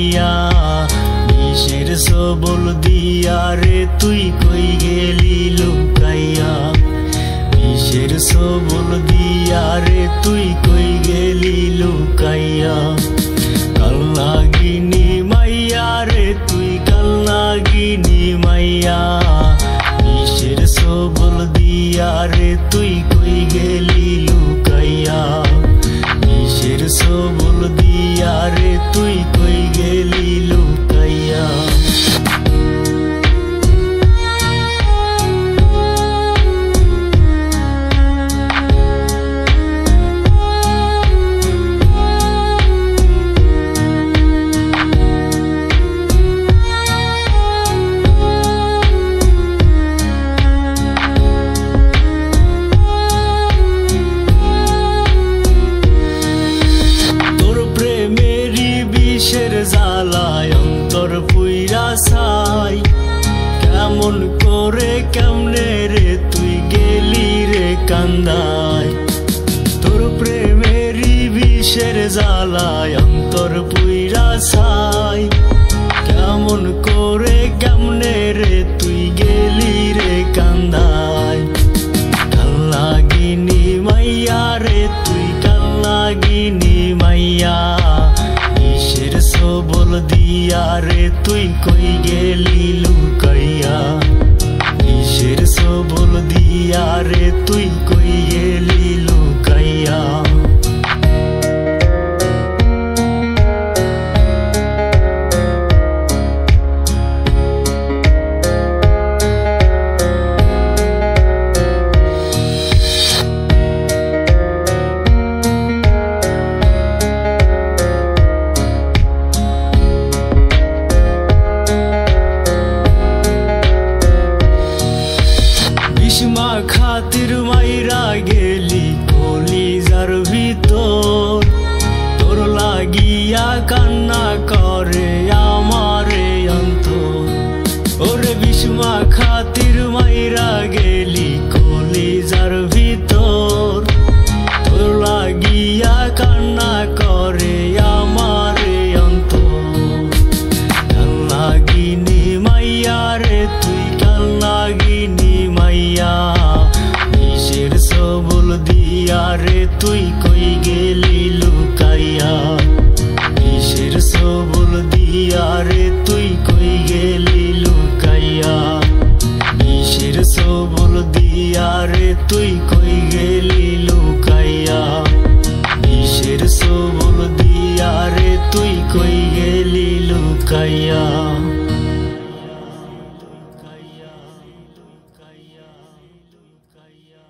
মাইয়া বিষের সবল দিয়া রে তুই কই গেলি লুকাইয়া বিষের সবল দিয়া রে তুই কই গেলি লুকাইয়া কাল নাগিনী মাইয়া রে তুই কাল নাগিনী মাইয়া বিষের সবল দিয়া রে তুই কই গেলি লুকাইয়া বিষের সবল দিয়া রে তুই কই গেলি লুকাইয়া বিষের জ্বালায় অন্তর পুইরা ছাই কেমন করে কেমনে রে তুই গেলি রে কান্দায় তোর প্রেমেরই বিষের জ্বালায় অন্তর পুইরা ছাই কেমন করে কেমনে রে তুই গেলি রে কান্দায় কাল নাগিনী মাইয়া রে তুই কাল নাগিনী মাইয়া বিষের সবল দিয়া রে তুই কই গেলি লুকাইয়া বিষের সবল দিয়া রে তুই কই গেলি লুকাইয়া খাতির মাইরা গেলি কলিজার ভিতর তোর লাগিয়া কান্না করে আমারে অন্তর ওরে বিস্মা খাতির মাইরা গেলি কলিজার ভিতর তোর লাগিয়া কান্না করে আমারে অন্তর কাল নাগিনী মাইয়া রে তুই কাল নাগিনী মাইয়া বিষের সবল দিয়া রে তুই কই গেলি লুকাইয়া বিষের সবল দিয়া রে